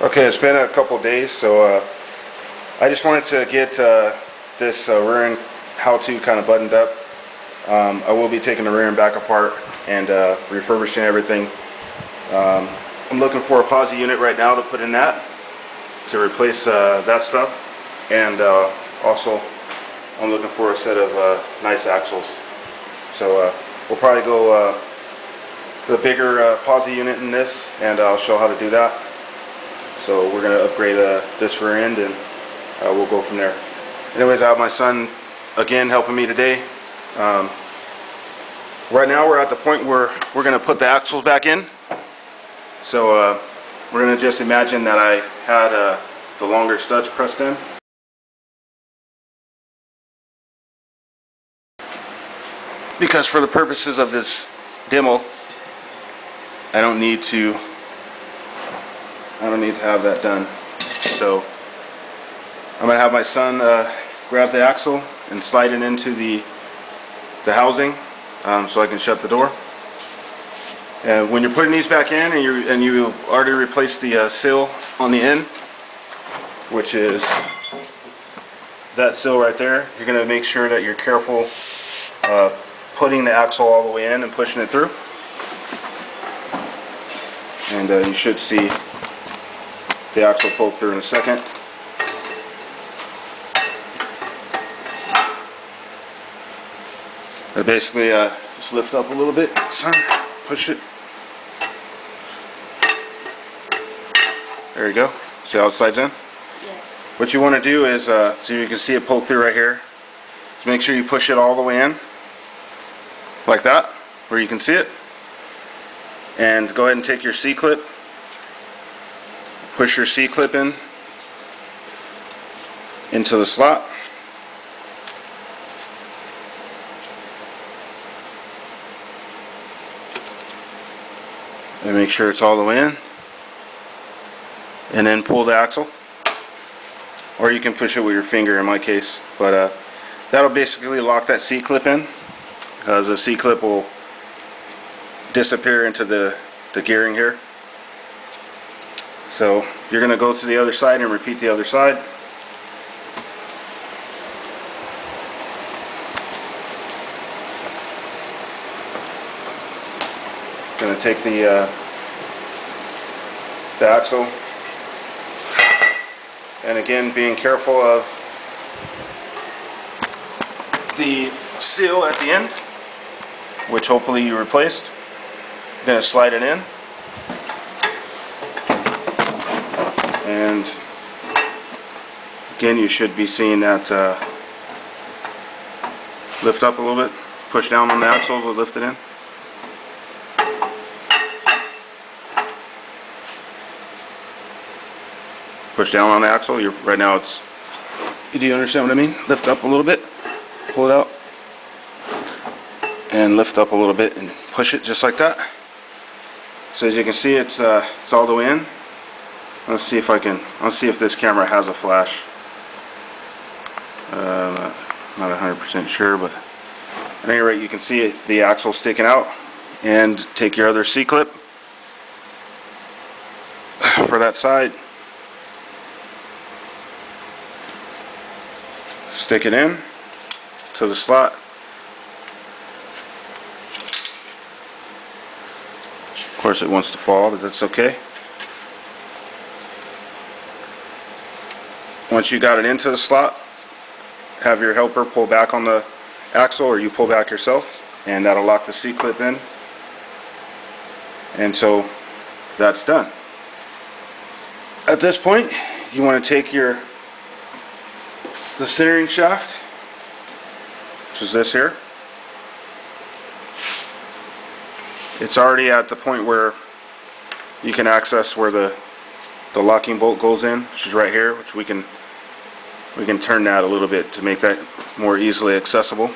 Okay, it's been a couple days, so I just wanted to get this rear end how-to kind of buttoned up. I will be taking the rear end back apart and refurbishing everything. I'm looking for a posi unit right now to put in that to replace that stuff, and also I'm looking for a set of nice axles. So we'll probably go the bigger posi unit in this, and I'll show how to do that. So we're going to upgrade this rear end, and we'll go from there. Anyways, I have my son again helping me today. Right now we're at the point where we're going to put the axles back in. So we're going to just imagine that I had the longer studs pressed in. Because for the purposes of this demo, I don't need to have that done. So I'm going to have my son grab the axle and slide it into the housing so I can shut the door. And when you're putting these back in and you've already replaced the sill on the end, which is that sill right there, you're going to make sure that you're careful putting the axle all the way in and pushing it through. And you should see the axle poke through in a second. Basically, just lift up a little bit, son. Push it. There you go. See how it slides in? Yeah. What you want to do is, so you can see it poke through right here, just make sure you push it all the way in, like that, where you can see it. And go ahead and take your C-clip. Push your C-clip into the slot. And make sure it's all the way in. And then pull the axle. Or you can push it with your finger in my case. But that'll basically lock that C-clip in, because the C-clip will disappear into the gearing here. So you're going to go to the other side and repeat the other side. Going to take the axle, and again being careful of the seal at the end, which hopefully you replaced. You're going to slide it in. And again, you should be seeing that lift up a little bit. Push down on the axle to lift it in. Push down on the axle. Right now it's, do you understand what I mean? Lift up a little bit, pull it out, and lift up a little bit and push it just like that. So as you can see, it's all the way in. Let's see if this camera has a flash. Not 100% sure, but at any rate, you can see it, the axle sticking out. And take your other C-clip for that side. Stick it in to the slot. Of course, it wants to fall, but that's okay. Once you got it into the slot, have your helper pull back on the axle, or you pull back yourself, and that'll lock the C-clip in. And so that's done. At this point, you want to take the centering shaft, which is this here. It's already at the point where you can access where the locking bolt goes in, which is right here, which we can turn that a little bit to make that more easily accessible.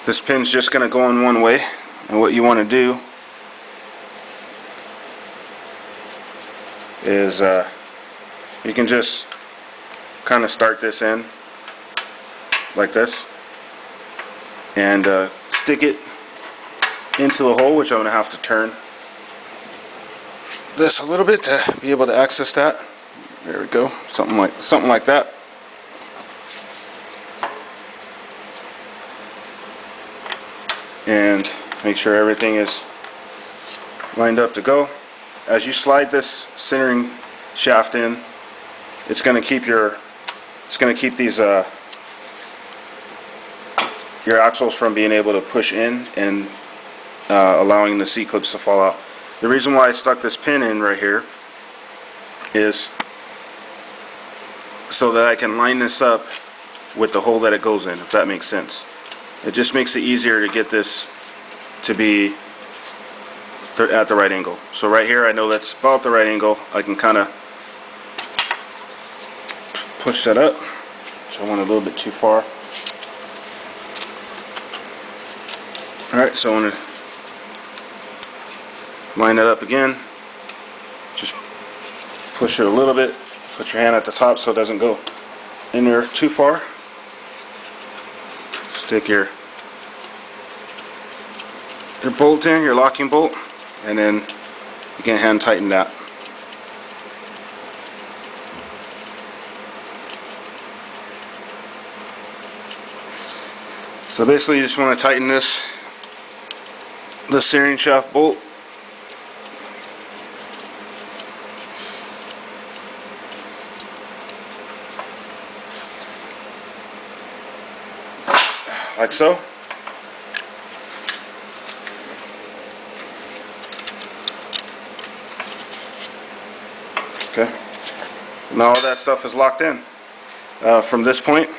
This pin's just going to go in one way, and what you want to do is you can just kind of start this in like this and stick it into the hole, which I'm going to have to turn. this a little bit to be able to access that. There we go, something like that. And make sure everything is lined up to go. As you slide this centering shaft in, it's going to keep these your axles from being able to push in and allowing the C-clips to fall out. The reason why I stuck this pin in right here is so that I can line this up with the hole that it goes in, if that makes sense. It just makes it easier to get this to be at the right angle. So right here I know that's about the right angle. I can kind of push that up. So I went a little bit too far. Alright, so I want to line it up again. Just push it a little bit. Put your hand at the top so it doesn't go in there too far. Stick your bolt in, your locking bolt, and then you can hand tighten that. So basically you just want to tighten the steering shaft bolt. Like so. Okay. Now all that stuff is locked in. From this point,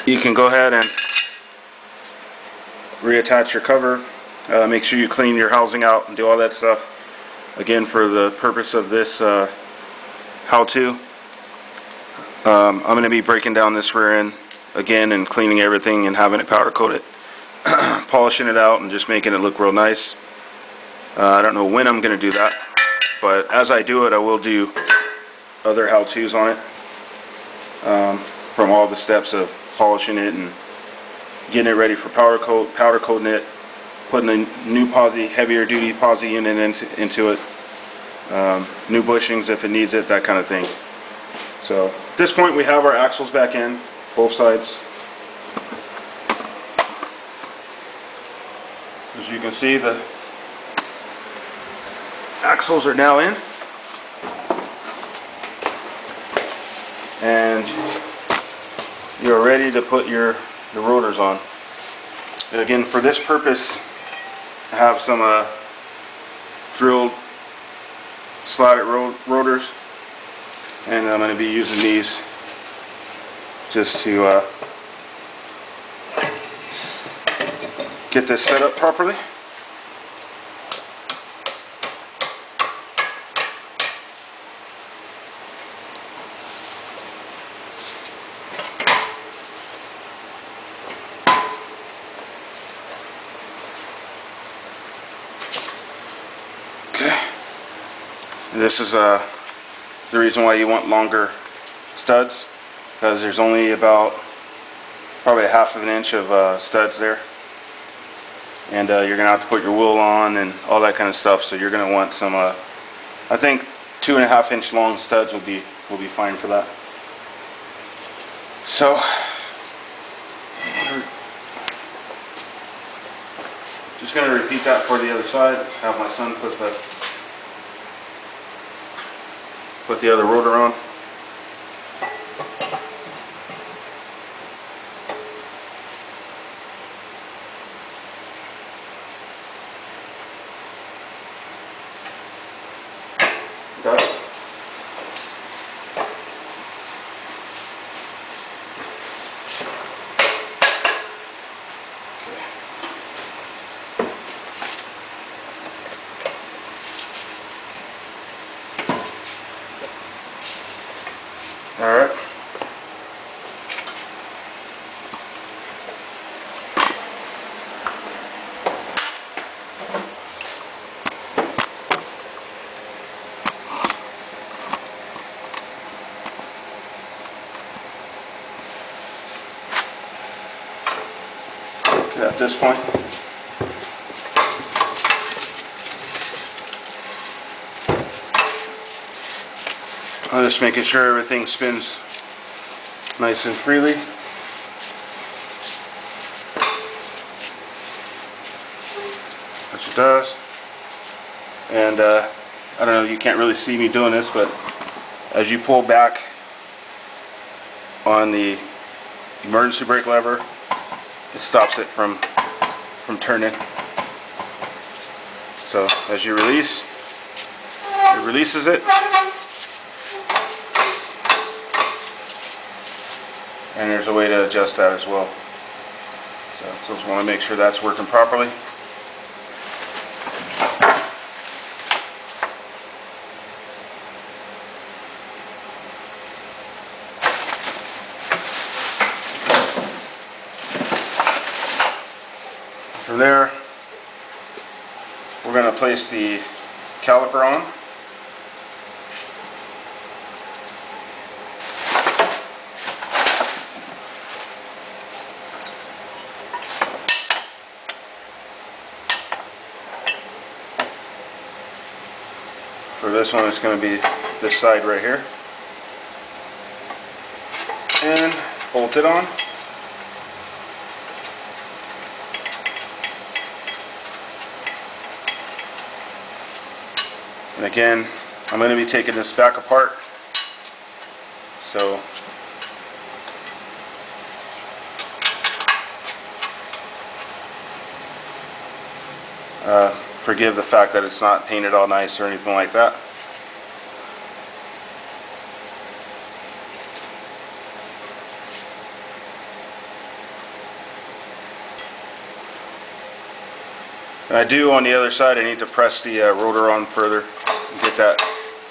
you can go ahead and reattach your cover. Make sure you clean your housing out and do all that stuff. Again, for the purpose of this how-to, I'm going to be breaking down this rear end again and cleaning everything and having it powder coated, polishing it out and just making it look real nice. I don't know when I'm going to do that, but as I do it, I will do other how-tos on it, from all the steps of polishing it and getting it ready for powder coating it, putting a new posi, heavier duty posi unit into it, new bushings if it needs it, that kind of thing. So at this point we have our axles back in, both sides. As you can see, the axles are now in, and you're ready to put the rotors on. And again, for this purpose, I have some drilled slotted rotors, and I'm going to be using these just to get this set up properly. This is the reason why you want longer studs, because there's only about probably a ½ of an inch of studs there, and you're gonna have to put your wool on and all that kind of stuff. So you're gonna want some I think 2.5 inch long studs will be fine for that. So just gonna repeat that for the other side. Have my son put the other rotor on. Got it. All right. At this point, I'm just making sure everything spins nice and freely. Which it does. And I don't know, you can't really see me doing this, but as you pull back on the emergency brake lever, it stops it from turning. So as you release, it releases it. And there's a way to adjust that as well. So just want to make sure that's working properly. From there, we're going to place the caliper on. For this one, it's going to be this side right here. And bolt it on. And again, I'm going to be taking this back apart. So forgive the fact that it's not painted all nice or anything like that. And I do, on the other side, I need to press the rotor on further and get that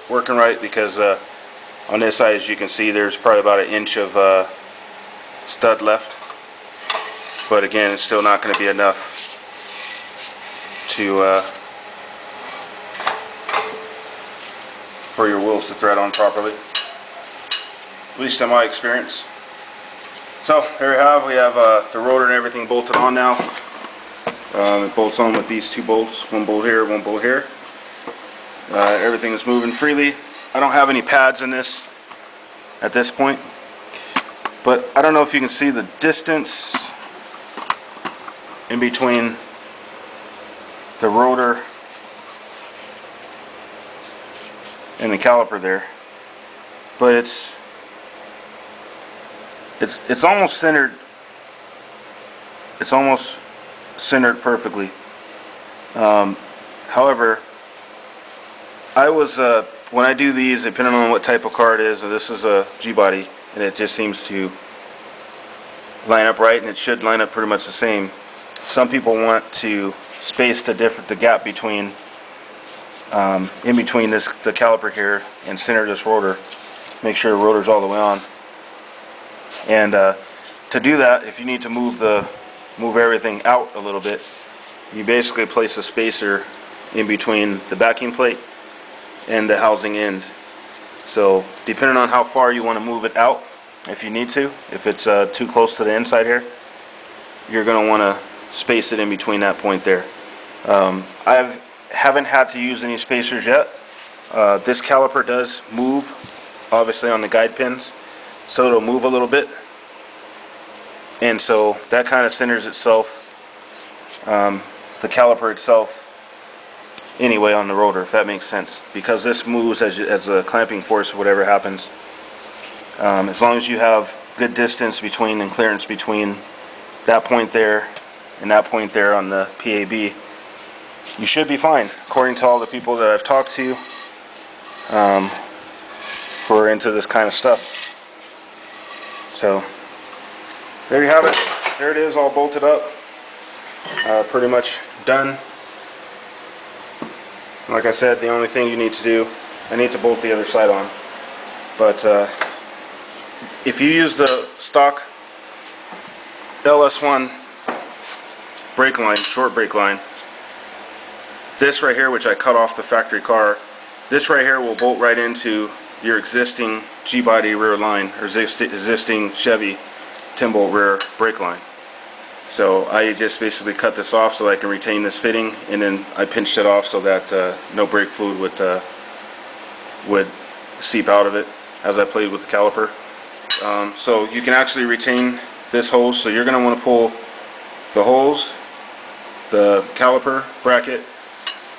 working right, because on this side, as you can see, there's probably about 1 inch of stud left. But again, it's still not going to be enough to for your wheels to thread on properly, at least in my experience. So there we have the rotor and everything bolted on now. It bolts on with these 2 bolts, 1 bolt here, 1 bolt here. Everything is moving freely. I don't have any pads in this at this point, but I don't know if you can see the distance in between the rotor and the caliper there, but it's almost centered. It's almost centered perfectly. However, I was when I do these, depending on what type of car it is, and this is a GBody, and it just seems to line up right, and it should line up pretty much the same. Some people want to space the gap between in between the caliper here and center this rotor, make sure the rotor's all the way on. And to do that, if you need to move everything out a little bit, you basically place a spacer in between the backing plate and the housing end. So depending on how far you want to move it out, if you need to, if it's too close to the inside here, you're going to want to space it in between that point there. I haven't had to use any spacers yet. This caliper does move, obviously, on the guide pins, so it'll move a little bit, and so that kind of centers itself, the caliper itself anyway on the rotor, if that makes sense, because this moves as a clamping force or whatever happens. As long as you have good distance between and clearance between that point there and that point there on the PAB, you should be fine, according to all the people that I've talked to who are into this kind of stuff. So there you have it. There it is, all bolted up, pretty much done. Like I said, the only thing you need to do, I need to bolt the other side on, but if you use the stock LS1 brake line, short brake line, this right here, which I cut off the factory car, this right here will bolt right into your existing GBody rear line, or existing Chevy 10-bolt rear brake line. So I just basically cut this off so I can retain this fitting, and then I pinched it off so that no brake fluid would seep out of it. as I played with the caliper. So you can actually retain this hose, so you're going to want to pull the hose, the caliper bracket,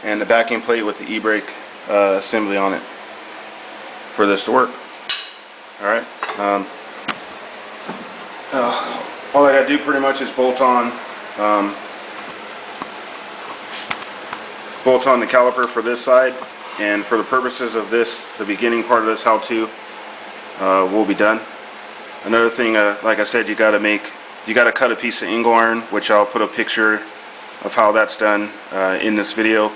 and the backing plate with the e-brake assembly on it for this to work. Alright, all I gotta do pretty much is bolt on the caliper for this side, and for the purposes of this, the beginning part of this how-to will be done. Another thing, like I said, you gotta cut a piece of angle iron, which I'll put a picture of how that's done in this video.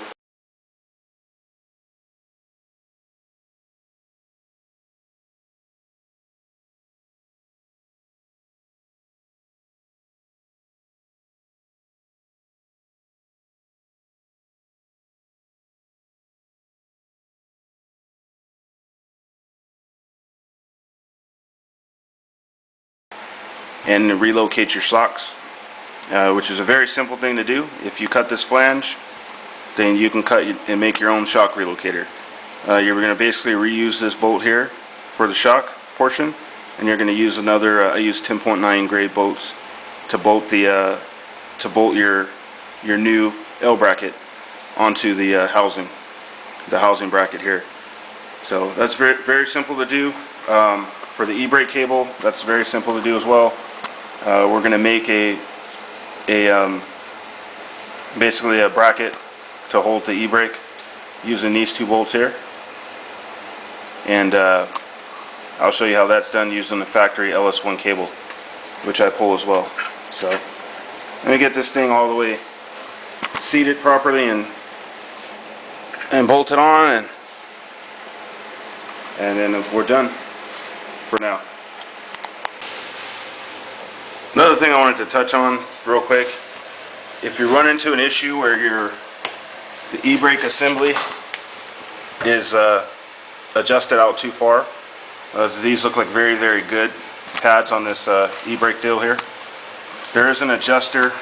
And relocate your shocks, which is a very simple thing to do. If you cut this flange, then you can cut and make your own shock relocator. You're going to basically reuse this bolt here for the shock portion, and you're going to use another. I use 10.9 grade bolts to bolt the your new L bracket onto the housing bracket here. So that's very simple to do. For the e-brake cable, that's very simple to do as well. We're going to make basically a bracket to hold the e-brake using these two bolts here, and I'll show you how that's done using the factory LS1 cable, which I pull as well. So let me get this thing all the way seated properly and bolted on, and then we're done for now. Another thing I wanted to touch on real quick, if you run into an issue where the e-brake assembly is adjusted out too far, these look like very good pads on this e-brake deal here. There is an adjuster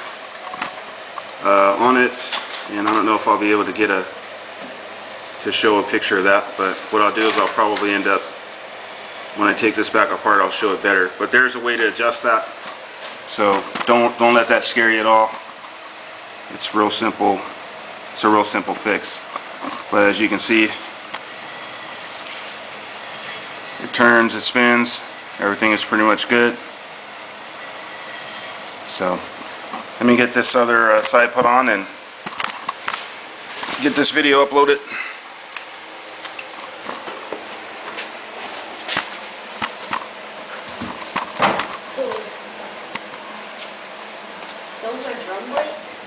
on it, and I don't know if I'll be able to show a picture of that, but what I'll do is I'll probably end up, when I take this back apart, I'll show it better. But there's a way to adjust that, so don't let that scare you at all. It's real simple. It's a real simple fix. But as you can see, it turns, it spins, everything is pretty much good. So let me get this other side put on and get this video uploaded. Those are drum brakes?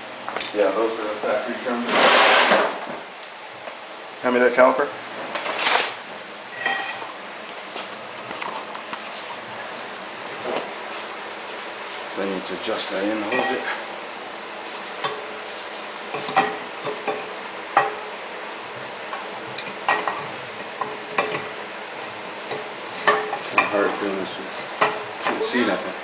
Yeah, those are the factory drum brakes. Hand me that caliper. I need to adjust that in a little bit. Kind of hard doing this. Can't see nothing.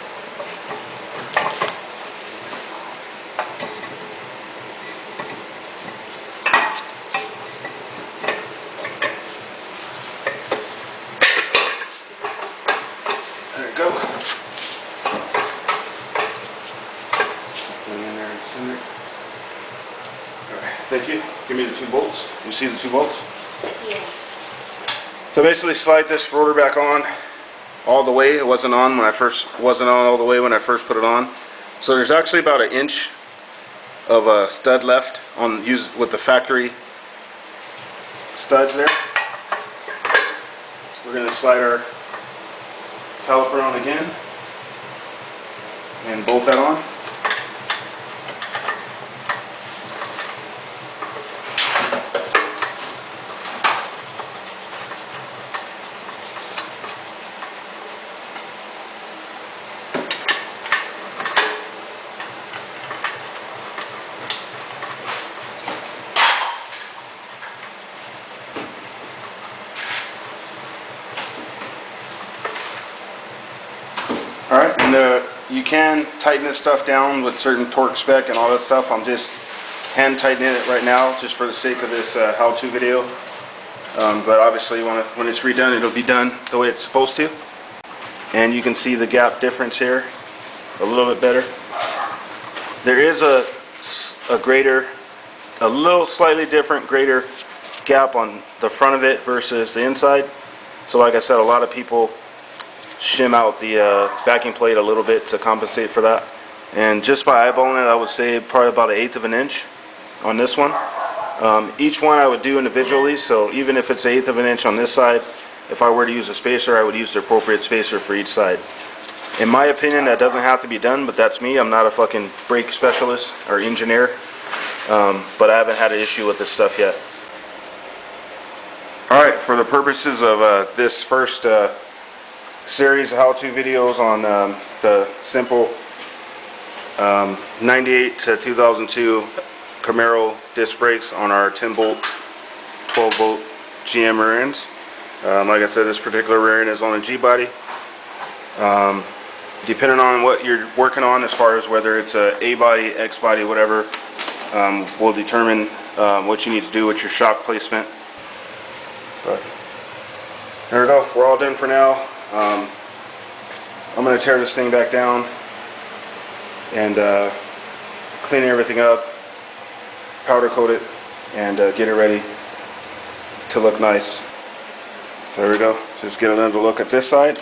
There we go. Put it in there and center. Alright, thank you. Give me the two bolts. You see the two bolts? Yeah. So basically slide this rotor back on all the way. It wasn't on all the way when I first put it on. So there's actually about an inch of a stud left on with the factory studs there. We're going to slide our caliper on again and bolt that on. Alright, and you can tighten this stuff down with certain torque spec and all that stuff. I'm just hand tightening it right now just for the sake of this how-to video. but obviously when it's redone, it'll be done the way it's supposed to. And you can see the gap difference here a little bit better. There is a little slightly different greater gap on the front of it versus the inside. So like I said, a lot of people shim out the backing plate a little bit to compensate for that. And just by eyeballing it, I would say probably about 1/8 of an inch on this one. Each one I would do individually, so even if it's 1/8 of an inch on this side, if I were to use a spacer, I would use the appropriate spacer for each side. In my opinion, that doesn't have to be done, but that's me. I'm not a fucking brake specialist or engineer, but I haven't had an issue with this stuff yet. Alright, for the purposes of this first series of how-to videos on the simple 98 to 2002 Camaro disc brakes on our 10-bolt, 12-bolt GM rear ends. Like I said, this particular rear end is on a G-body. Depending on what you're working on, as far as whether it's a A-body, X-body, whatever, will determine what you need to do with your shock placement. But there we go. We're all done for now. I'm going to tear this thing back down and clean everything up, powder coat it, and get it ready to look nice. So there we go. Just get another look at this side.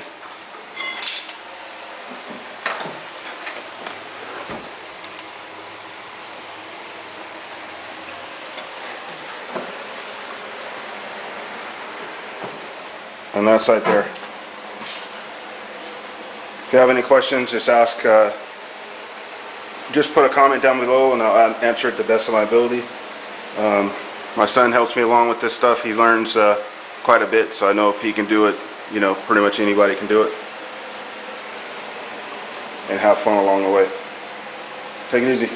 And that side there. If you have any questions, just ask. Just put a comment down below, and I'll answer it the best of my ability. My son helps me along with this stuff. He learns quite a bit, so I know if he can do it, you know, pretty much anybody can do it. And have fun along the way. Take it easy.